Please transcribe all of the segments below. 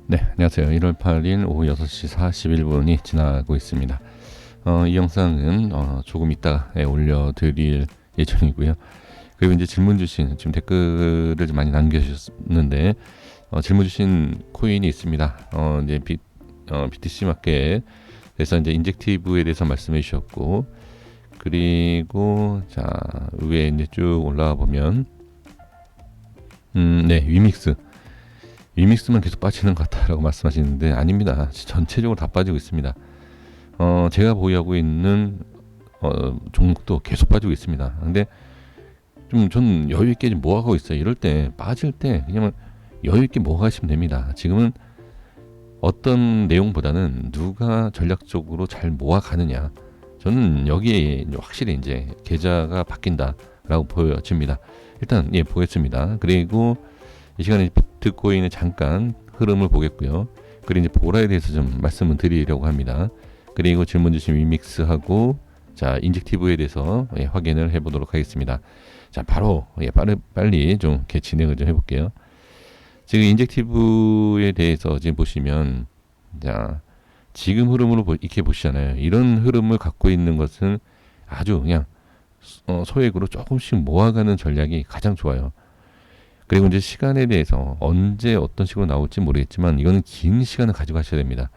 네, 안녕하세요. 1월 8일 오후 6시 41분이 지나고 있습니다. 이 영상은 조금 이따 올려드릴 예정이고요. 그리고 이제 질문 주신, 지금 댓글을 좀 많이 남겨주셨는데, 질문 주신 코인이 있습니다. 이제 BTC 마켓에서 이제 인젝티브에 대해서 말씀해 주셨고, 그리고 자, 위에 이제 쭉 올라와 보면, 네, 위믹스만 계속 빠지는 것 같다라고 말씀하시는데 아닙니다. 전체적으로 다 빠지고 있습니다. 제가 보유하고 있는 종목도 계속 빠지고 있습니다. 근데 좀 전 여유 있게 좀 모아가고 있어요. 이럴 때 빠질 때 그냥 여유 있게 모아가시면 됩니다. 지금은 어떤 내용보다는 누가 전략적으로 잘 모아가느냐. 저는 여기에 확실히 이제 계좌가 바뀐다라고 보여집니다. 일단 보겠습니다. 그리고 이 시간에 비트코인의 잠깐 흐름을 보겠고요. 그리고 이제 보라에 대해서 좀 말씀을 드리려고 합니다. 그리고 질문 주신 위믹스하고 자 인젝티브에 대해서 확인을 해보도록 하겠습니다. 자 바로 빨리 좀 이렇게 진행을 좀 해볼게요. 지금 인젝티브에 대해서 지금 보시면 자 지금 흐름으로 이렇게 보시잖아요. 이런 흐름을 갖고 있는 것은 아주 그냥 소액으로 조금씩 모아가는 전략이 가장 좋아요. 그리고 이제 시간에 대해서 언제 어떤 식으로 나올지 모르겠지만 이거는 긴 시간을 가지고 하셔야 됩니다.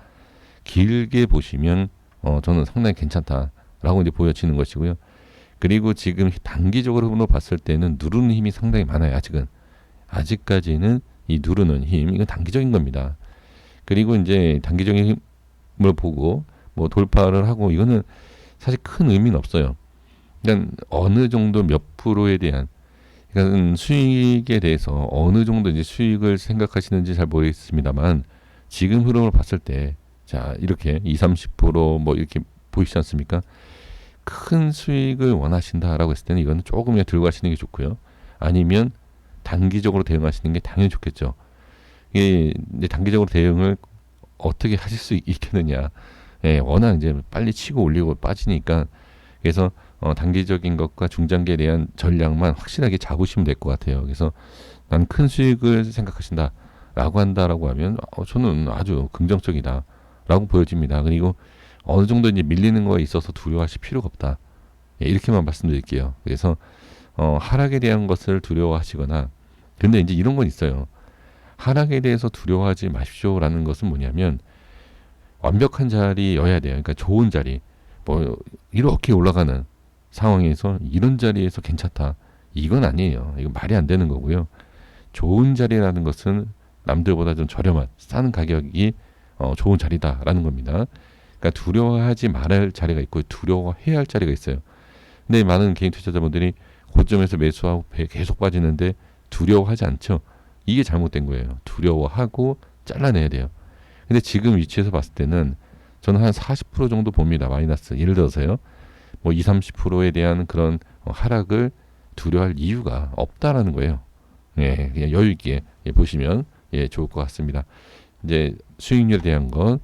길게 보시면 저는 상당히 괜찮다라고 이제 보여지는 것이고요. 그리고 지금 단기적으로 봤을 때는 누르는 힘이 상당히 많아요. 아직까지는 이 누르는 힘 이건 단기적인 겁니다. 그리고 이제 단기적인 힘을 보고 뭐 돌파를 하고 이거는 사실 큰 의미는 없어요. 그냥 어느 정도 몇 프로에 대한 그러니까 수익에 대해서 어느 정도 이제 수익을 생각하시는지 잘 모르겠습니다만 지금 흐름을 봤을 때 자 이렇게 20, 30%뭐 이렇게 보이시지 않습니까? 큰 수익을 원하신다라고 했을 때는 이거는 조금 들고 가시는 게 좋고요. 아니면 단기적으로 대응하시는 게 당연히 좋겠죠. 이게 이제 단기적으로 대응을 어떻게 하실 수 있겠느냐? 워낙 이제 빨리 치고 올리고 빠지니까 그래서 단기적인 것과 중장기에 대한 전략만 확실하게 잡으시면 될 것 같아요. 그래서 난 큰 수익을 생각하신다라고 한다라고 하면 저는 아주 긍정적이다라고 보여집니다. 그리고 어느 정도 이제 밀리는 거에 있어서 두려워하실 필요가 없다. 이렇게만 말씀드릴게요. 그래서 하락에 대한 것을 두려워하시거나 근데 이제 이런 건 있어요. 하락에 대해서 두려워하지 마십시오라는 것은 뭐냐면 완벽한 자리여야 돼요. 그러니까 좋은 자리. 뭐 이렇게 올라가는 상황에서 이런 자리에서 괜찮다. 이건 아니에요. 이건 말이 안 되는 거고요. 좋은 자리라는 것은 남들보다 좀 저렴한 싼 가격이 좋은 자리다라는 겁니다. 그러니까 두려워하지 말할 자리가 있고 두려워해야 할 자리가 있어요. 근데 많은 개인 투자자분들이 고점에서 매수하고 계속 빠지는데 두려워하지 않죠. 이게 잘못된 거예요. 두려워하고 잘라내야 돼요. 근데 지금 위치에서 봤을 때는 저는 한 40% 정도 봅니다. 마이너스. 예를 들어서요. 뭐 20, 30%에 대한 그런 하락을 두려워할 이유가 없다라는 거예요. 그냥 여유 있게 보시면 좋을 것 같습니다. 이제 수익률에 대한 건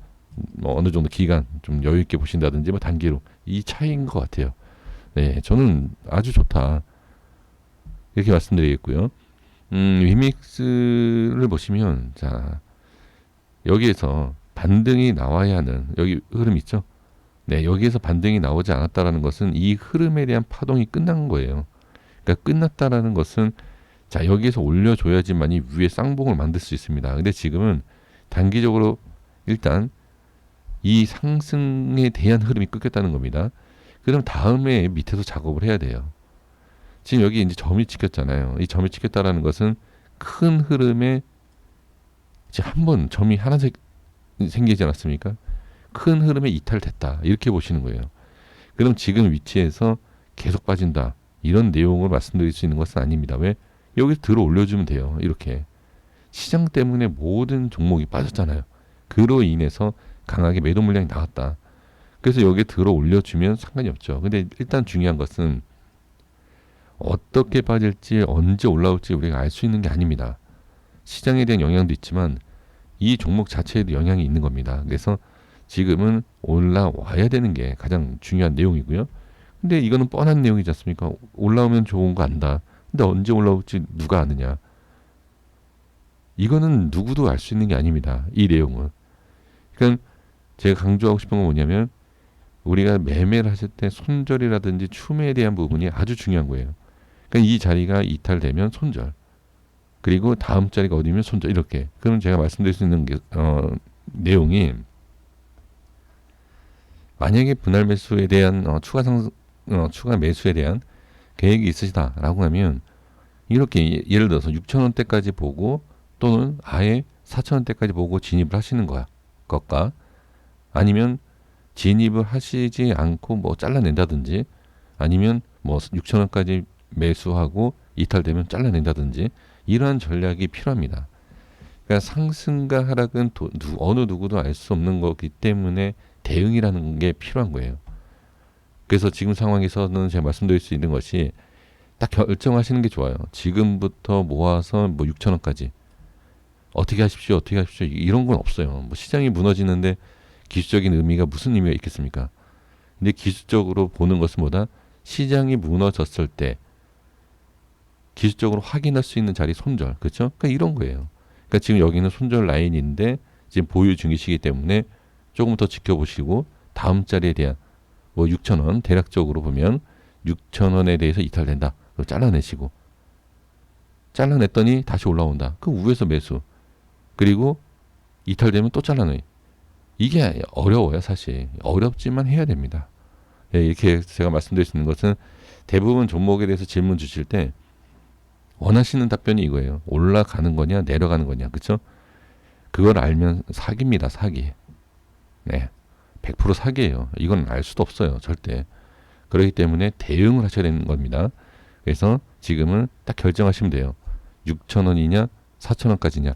뭐 어느 정도 기간 좀 여유 있게 보신다든지 뭐 단기로 이 차이인 것 같아요. 저는 아주 좋다. 이렇게 말씀드리겠고요. 위믹스를 보시면 자 여기에서 반등이 나와야 하는 여기 흐름 있죠? 여기에서 반등이 나오지 않았다라는 것은 이 흐름에 대한 파동이 끝난 거예요. 그러니까 끝났다라는 것은 자 여기에서 올려줘야지만이 위에 쌍봉을 만들 수 있습니다. 근데 지금은 단기적으로 일단 이 상승에 대한 흐름이 끊겼다는 겁니다. 그럼 다음에 밑에서 작업을 해야 돼요. 지금 여기 이제 점이 찍혔잖아요. 이 점이 찍혔다라는 것은 큰 흐름에 이제 한번 점이 하나씩 생기지 않았습니까? 큰 흐름에 이탈됐다. 이렇게 보시는 거예요. 그럼 지금 위치에서 계속 빠진다. 이런 내용을 말씀드릴 수 있는 것은 아닙니다. 왜? 여기서 들어 올려주면 돼요. 이렇게. 시장 때문에 모든 종목이 빠졌잖아요. 그로 인해서 강하게 매도 물량이 나왔다. 그래서 여기에 들어 올려주면 상관이 없죠. 근데 일단 중요한 것은 어떻게 빠질지 언제 올라올지 우리가 알 수 있는 게 아닙니다. 시장에 대한 영향도 있지만 이 종목 자체에도 영향이 있는 겁니다. 그래서 지금은 올라와야 되는 게 가장 중요한 내용이고요. 근데 이거는 뻔한 내용이지 않습니까? 올라오면 좋은 거 안다. 근데 언제 올라올지 누가 아느냐. 이거는 누구도 알 수 있는 게 아닙니다. 이 내용은. 그러니까 제가 강조하고 싶은 건 뭐냐면 우리가 매매를 하실 때 손절이라든지 추매에 대한 부분이 아주 중요한 거예요. 그러니까 이 자리가 이탈되면 손절. 그리고 다음 자리가 어디면 손절. 이렇게. 그럼 제가 말씀드릴 수 있는 게, 내용이 만약에 분할 매수에 대한 추가 매수에 대한 계획이 있으시다라고 하면 이렇게 예를 들어서 6,000원대까지 보고 또는 아예 4,000원대까지 보고 진입을 하시는 거야. 것과 아니면 진입을 하시지 않고 뭐 잘라낸다든지 아니면 뭐 6,000원까지 매수하고 이탈되면 잘라낸다든지 이러한 전략이 필요합니다. 그러니까 상승과 하락은 어느 누구도 알 수 없는 거기 때문에 대응이라는 게 필요한 거예요. 그래서 지금 상황에서는 제가 말씀드릴 수 있는 것이 딱 결정하시는 게 좋아요. 지금부터 모아서 뭐 6,000원까지 어떻게 하십시오, 어떻게 하십시오 이런 건 없어요. 뭐 시장이 무너지는데 기술적인 의미가 무슨 의미가 있겠습니까? 근데 기술적으로 보는 것은 뭐다? 시장이 무너졌을 때 기술적으로 확인할 수 있는 자리 손절, 그렇죠? 그러니까 이런 거예요. 그러니까 지금 여기는 손절 라인인데 지금 보유 중이시기 때문에 조금 더 지켜보시고 다음 자리에 대한 뭐 6,000원 대략적으로 보면 6,000원에 대해서 이탈된다. 그럼 잘라내시고 잘라냈더니 다시 올라온다. 그럼 위에서 매수. 그리고 이탈되면 또 잘라내. 이게 어려워요, 사실. 어렵지만 해야 됩니다. 네, 이렇게 제가 말씀드릴 수 있는 것은 대부분 종목에 대해서 질문 주실 때 원하시는 답변이 이거예요. 올라가는 거냐, 내려가는 거냐, 그렇죠? 그걸 알면 사기입니다, 사기. 네, 100% 사기예요. 이건 알 수도 없어요, 절대. 그렇기 때문에 대응을 하셔야 되는 겁니다. 그래서 지금은 딱 결정하시면 돼요. 6,000원이냐, 4,000원까지냐.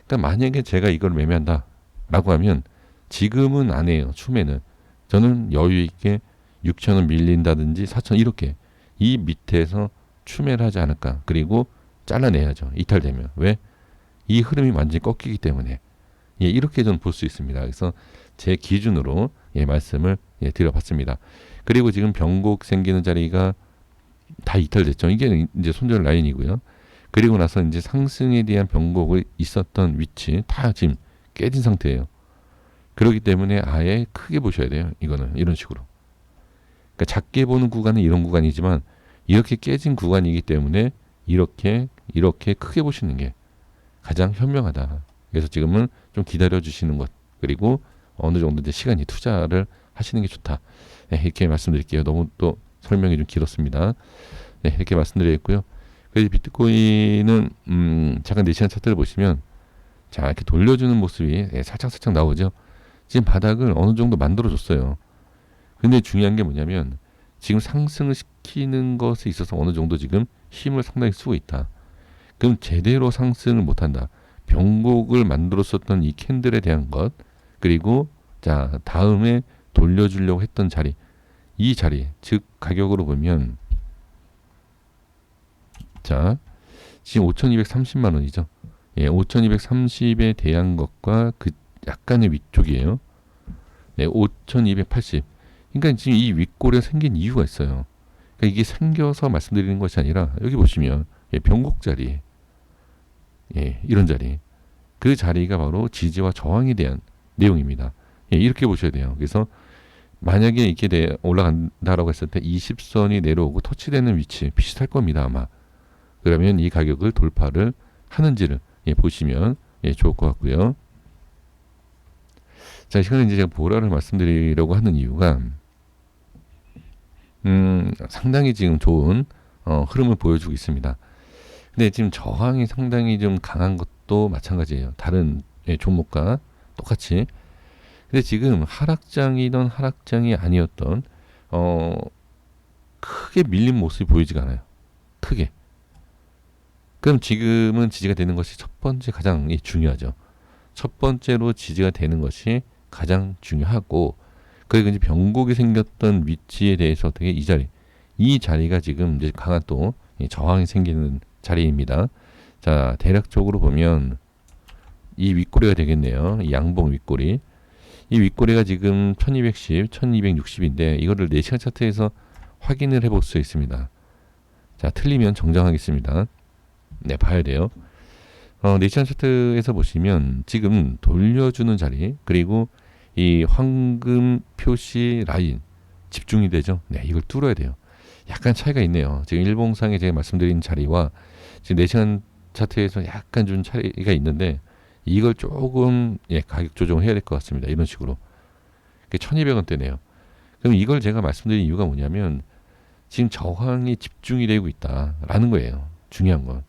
그러니까 만약에 제가 이걸 매매한다라고 하면 지금은 안 해요, 추매는. 저는 여유 있게 6,000원 밀린다든지 4,000원 이렇게 이 밑에서 추매를 하지 않을까. 그리고 잘라내야죠, 이탈되면. 왜? 이 흐름이 완전히 꺾이기 때문에. 예, 이렇게 저는 볼 수 있습니다. 그래서 제 기준으로 말씀을 드려봤습니다. 그리고 지금 변곡 생기는 자리가 다 이탈됐죠. 이게 이제 손절 라인이고요. 그리고 나서 이제 상승에 대한 변곡을 있었던 위치 다 지금 깨진 상태예요. 그렇기 때문에 아예 크게 보셔야 돼요. 이거는 이런 식으로. 그러니까 작게 보는 구간은 이런 구간이지만 이렇게 깨진 구간이기 때문에 이렇게 크게 보시는 게 가장 현명하다. 그래서 지금은 좀 기다려 주시는 것, 그리고 어느 정도 이제 시간이 투자를 하시는 게 좋다. 네, 이렇게 말씀드릴게요. 너무 또 설명이 좀 길었습니다. 네, 이렇게 말씀드리겠고요. 그래서 비트코인은 잠깐 4시간 차트를 보시면 자, 이렇게 돌려주는 모습이 살짝 나오죠. 지금 바닥을 어느 정도 만들어줬어요. 근데 중요한 게 뭐냐면 지금 상승을 시키는 것에 있어서 어느 정도 지금 힘을 상당히 쓰고 있다. 그럼 제대로 상승을 못한다. 변곡을 만들었었던 이 캔들에 대한 것, 그리고 자 다음에 돌려주려고 했던 자리, 이 자리, 즉 가격으로 보면 자 지금 5,230만 원이죠. 예, 5,230에 대한 것과 그 약간의 위쪽이에요. 네, 5,280. 그러니까 지금 이 윗골에 생긴 이유가 있어요. 그러니까 이게 생겨서 말씀드리는 것이 아니라 여기 보시면 변곡 자리, 이런 자리, 그 자리가 바로 지지와 저항에 대한 내용입니다. 이렇게 보셔야 돼요. 그래서 만약에 이렇게 올라간다라고 했을 때 20선이 내려오고 터치되는 위치 비슷할 겁니다, 아마. 그러면 이 가격을 돌파를 하는지를 보시면 좋을 것 같고요. 자, 이 시간에 이제 제가 보라를 말씀드리려고 하는 이유가 상당히 지금 좋은 흐름을 보여주고 있습니다. 근데 지금 저항이 상당히 좀 강한 것도 마찬가지예요. 다른 종목과 똑같이. 근데 지금 하락장이던 하락장이 아니었던 크게 밀린 모습이 보이지가 않아요. 크게. 그럼 지금은 지지가 되는 것이 첫 번째 가장 중요하죠. 첫 번째로 지지가 되는 것이 가장 중요하고, 그리고 이제 변곡이 생겼던 위치에 대해서 어떻게 이 자리가 지금 이제 강한 또 저항이 생기는 자리입니다. 자, 대략적으로 보면 이 윗꼬리가 되겠네요. 이 양봉 윗꼬리. 이 윗꼬리가 지금 1210, 1260인데 이거를 4시간 차트에서 확인을 해볼 수 있습니다. 자, 틀리면 정정하겠습니다. 네, 봐야 돼요. 네이션 차트에서 보시면 지금 돌려주는 자리 그리고 이 황금 표시 라인 집중이 되죠. 네, 이걸 뚫어야 돼요. 약간 차이가 있네요. 지금 일봉상에 제가 말씀드린 자리와 지금 4시간 차트에서 약간 좀 차이가 있는데 이걸 조금 가격 조정을 해야 될 것 같습니다. 이런 식으로. 1200원대네요. 그럼 이걸 제가 말씀드린 이유가 뭐냐면 지금 저항이 집중이 되고 있다라는 거예요. 중요한 건.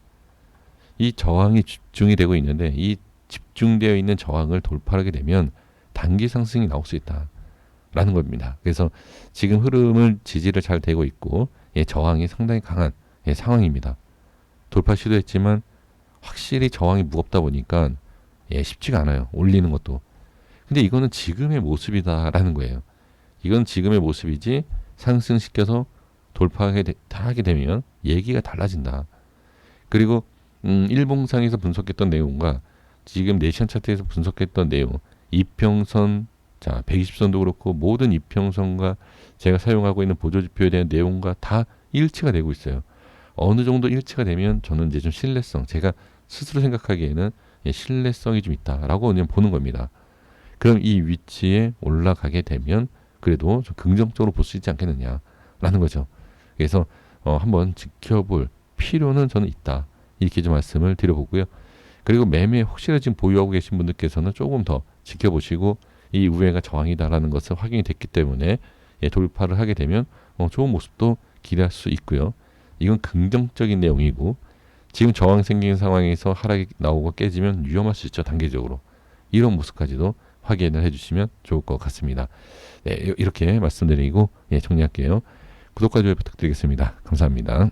이 저항이 집중이 되고 있는데 이 집중되어 있는 저항을 돌파하게 되면 단기 상승이 나올 수 있다라는 겁니다. 그래서 지금 흐름을 지지를 잘 되고 있고 저항이 상당히 강한 상황입니다. 돌파 시도했지만 확실히 저항이 무겁다 보니까 쉽지가 않아요. 올리는 것도. 근데 이거는 지금의 모습이다라는 거예요. 이건 지금의 모습이지 상승시켜서 돌파하게 되면 얘기가 달라진다. 그리고 일봉상에서 분석했던 내용과 지금 네이션 차트에서 분석했던 내용, 이평선, 자 120선도 그렇고 모든 이평선과 제가 사용하고 있는 보조지표에 대한 내용과 다 일치가 되고 있어요. 어느 정도 일치가 되면 저는 이제 좀 신뢰성, 제가 스스로 생각하기에는 신뢰성이 좀 있다라고 그냥 보는 겁니다. 그럼 이 위치에 올라가게 되면 그래도 좀 긍정적으로 볼 수 있지 않겠느냐라는 거죠. 그래서 한번 지켜볼 필요는 저는 있다. 이렇게 좀 말씀을 드려보고요. 그리고 매매 혹시나 지금 보유하고 계신 분들께서는 조금 더 지켜보시고 이 우회가 저항이다라는 것을 확인이 됐기 때문에 돌파를 하게 되면 좋은 모습도 기대할 수 있고요. 이건 긍정적인 내용이고 지금 저항 생긴 상황에서 하락이 나오고 깨지면 위험할 수 있죠. 단계적으로. 이런 모습까지도 확인을 해주시면 좋을 것 같습니다. 네, 이렇게 말씀드리고 정리할게요. 구독과 좋아요 부탁드리겠습니다. 감사합니다.